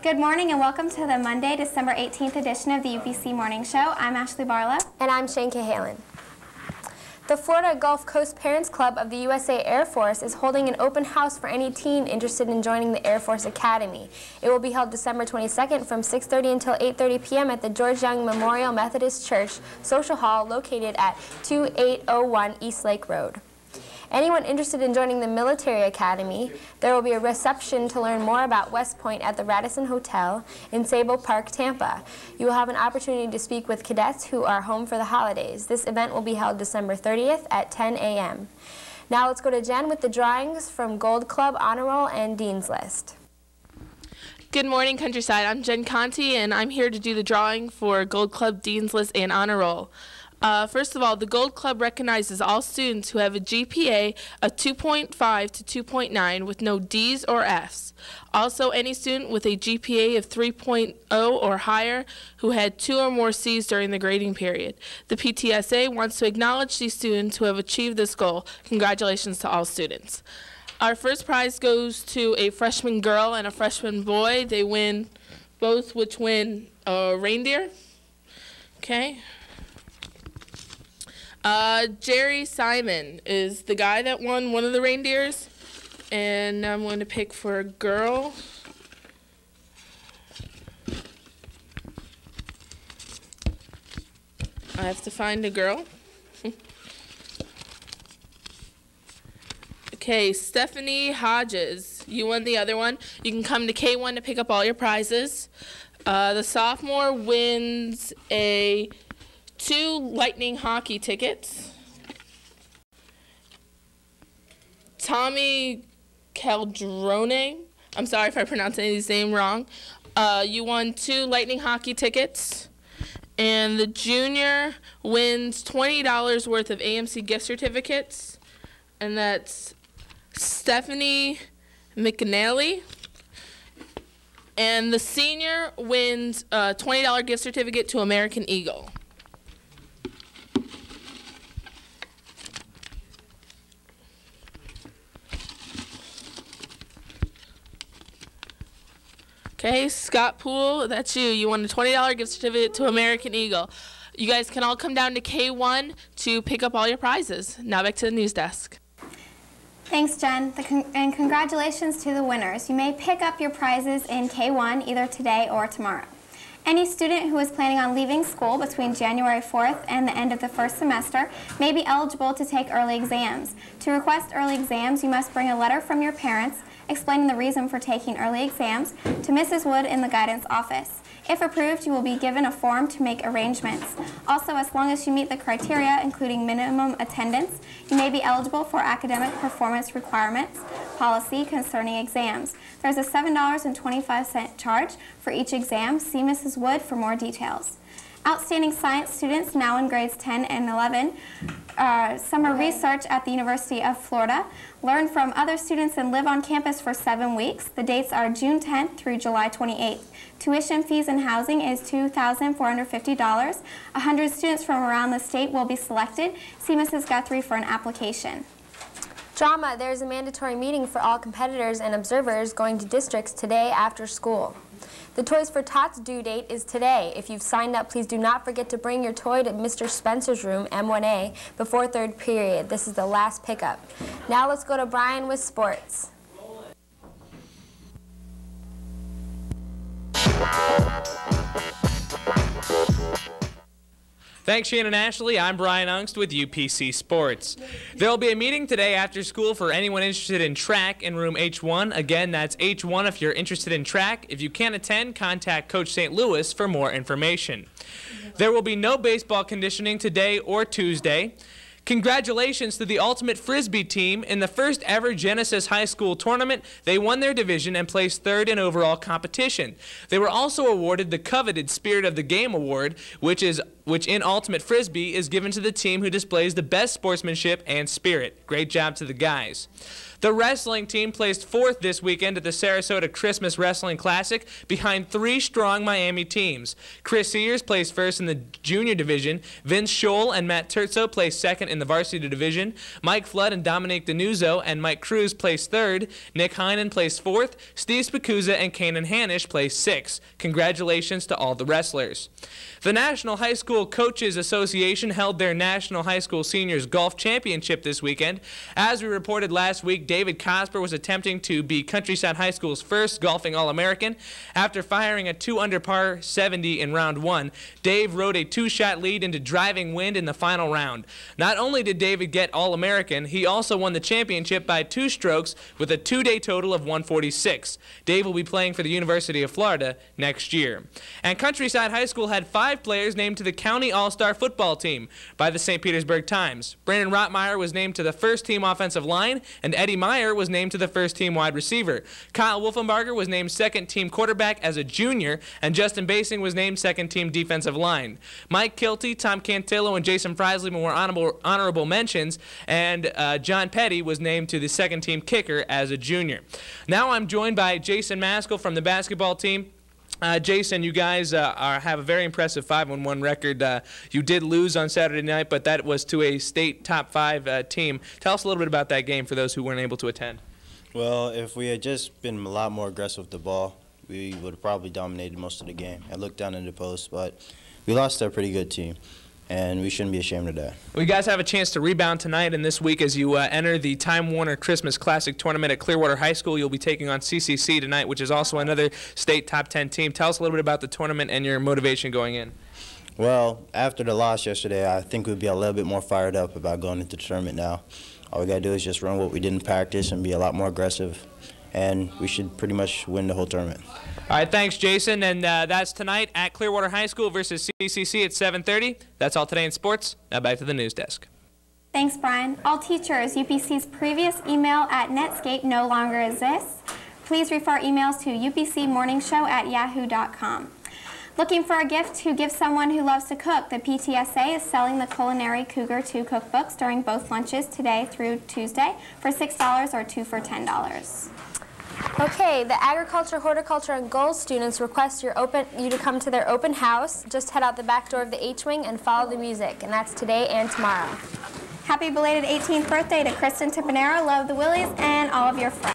Good morning and welcome to the Monday, December 18th edition of the UPC Morning Show. I'm Ashley Barlow. And I'm Shane Cahalan. The Florida Gulf Coast Parents Club of the USA Air Force is holding an open house for any teen interested in joining the Air Force Academy. It will be held December 22nd from 6:30 until 8:30 p.m. at the George Young Memorial Methodist Church Social Hall located at 2801 East Lake Road. Anyone interested in joining the Military Academy, there will be a reception to learn more about West Point at the Radisson Hotel in Sable Park, Tampa. You will have an opportunity to speak with cadets who are home for the holidays. This event will be held December 30th at 10 a.m. Now let's go to Jen with the drawings from Gold Club, Honor Roll, and Dean's List. Good morning, Countryside. I'm Jen Conti, and I'm here to do the drawing for Gold Club, Dean's List, and Honor Roll. First of all, the Gold Club recognizes all students who have a GPA of 2.5 to 2.9 with no D's or F's. Also, any student with a GPA of 3.0 or higher who had 2 or more C's during the grading period. The PTSA wants to acknowledge these students who have achieved this goal. Congratulations to all students. Our first prize goes to a freshman girl and a freshman boy. They win both, which win a reindeer. Okay. Jerry Simon is the guy that won one of the reindeers, and I'm going to pick for a girl. I have to find a girl. Okay, Stephanie Hodges, you won the other one. You can come to K1 to pick up all your prizes. The sophomore wins 2 Lightning hockey tickets. Tommy Caldrone, I'm sorry if I pronounced any of these names wrong. You won 2 Lightning hockey tickets. And the junior wins $20 worth of AMC gift certificates. And that's Stephanie McNally. And the senior wins a $20 gift certificate to American Eagle. Okay, Scott Poole, that's you. You won a $20 gift certificate to American Eagle. You guys can all come down to K1 to pick up all your prizes. Now back to the news desk. Thanks, Jen, and congratulations to the winners. You may pick up your prizes in K1 either today or tomorrow. Any student who is planning on leaving school between January 4th and the end of the first semester may be eligible to take early exams. To request early exams, you must bring a letter from your parents explaining the reason for taking early exams to Mrs. Wood in the guidance office. If approved, you will be given a form to make arrangements. Also, as long as you meet the criteria, including minimum attendance, you may be eligible for academic performance requirements policy concerning exams. There's a $7.25 charge for each exam. See Mrs. Wood for more details. Outstanding science students now in grades 10 and 11 summer research at the University of Florida. Learn from other students and live on campus for 7 weeks. The dates are June 10th through July 28th. Tuition, fees, and housing is $2,450. 100 students from around the state will be selected. See Mrs. Guthrie for an application. Drama, there is a mandatory meeting for all competitors and observers going to districts today after school. The Toys for Tots due date is today. If you've signed up, please do not forget to bring your toy to Mr. Spencer's room, M1A, before 3rd period. This is the last pickup. Now let's go to Brian with sports. Thanks, Shane and Ashley. I'm Brian Ungst with UPC Sports. There will be a meeting today after school for anyone interested in track in room H1. Again, that's H1 if you're interested in track. If you can't attend, contact Coach St. Louis for more information. There will be no baseball conditioning today or Tuesday. Congratulations to the Ultimate Frisbee team. In the first ever Genesis High School tournament, they won their division and placed 3rd in overall competition. They were also awarded the coveted Spirit of the Game Award, which in Ultimate Frisbee is given to the team who displays the best sportsmanship and spirit. Great job to the guys. The wrestling team placed 4th this weekend at the Sarasota Christmas Wrestling Classic behind 3 strong Miami teams. Chris Sears placed 1st in the junior division. Vince Scholl and Matt Terzo placed 2nd in the varsity division. Mike Flood and Dominique Denuzzo and Mike Cruz placed 3rd. Nick Heinen placed 4th. Steve Spicuzza and Kanan Hanisch placed 6th. Congratulations to all the wrestlers. The National High School Coaches Association held their National High School Seniors Golf Championship this weekend. As we reported last week, David Cosper was attempting to be Countryside High School's first golfing All-American. After firing a 2-under par 70 in round 1, Dave rode a 2-shot lead into driving wind in the final round. Not only did David get All-American, he also won the championship by 2 strokes with a 2-day total of 146. Dave will be playing for the University of Florida next year. And Countryside High School had 5 players named to the County All-Star football team by the St. Petersburg Times. Brandon Rottmeyer was named to the first-team offensive line, and Eddie Meyer was named to the first-team wide receiver. Kyle Wolfenbarger was named second-team quarterback as a junior, and Justin Basing was named second-team defensive line. Mike Kilty, Tom Cantillo, and Jason Freisley were honorable mentions, and John Petty was named to the second-team kicker as a junior. Now I'm joined by Jason Maskell from the basketball team. Jason, you guys have a very impressive 5-1 record. You did lose on Saturday night, but that was to a state top 5 team. Tell us a little bit about that game for those who weren't able to attend. Well, if we had just been a lot more aggressive with the ball, we would have probably dominated most of the game. I looked down in the post, but we lost to a pretty good team, and we shouldn't be ashamed of that. Well, you guys have a chance to rebound tonight and this week as you enter the Time Warner Christmas Classic Tournament at Clearwater High School. You'll be taking on CCC tonight, which is also another state top 10 team. Tell us a little bit about the tournament and your motivation going in. Well, after the loss yesterday, I think we'd be a little bit more fired up about going into the tournament now. All we got to do is just run what we did in practice and be a lot more aggressive, and we should pretty much win the whole tournament. All right, thanks, Jason. And that's tonight at Clearwater High School versus CCC at 7:30. That's all today in sports. Now back to the news desk. Thanks, Brian. All teachers, UPC's previous email at Netscape no longer exists. Please refer emails to upcmorningshow@yahoo.com. Looking for a gift to give someone who loves to cook? The PTSA is selling the Culinary Cougar 2 cookbooks during both lunches today through Tuesday for $6 or 2 for $10. Okay, the Agriculture, Horticulture, and Goals students request you to come to their open house. Just head out the back door of the H-Wing and follow the music, and that's today and tomorrow. Happy belated 18th birthday to Kristen Tipanero, Love the Willies, and all of your friends.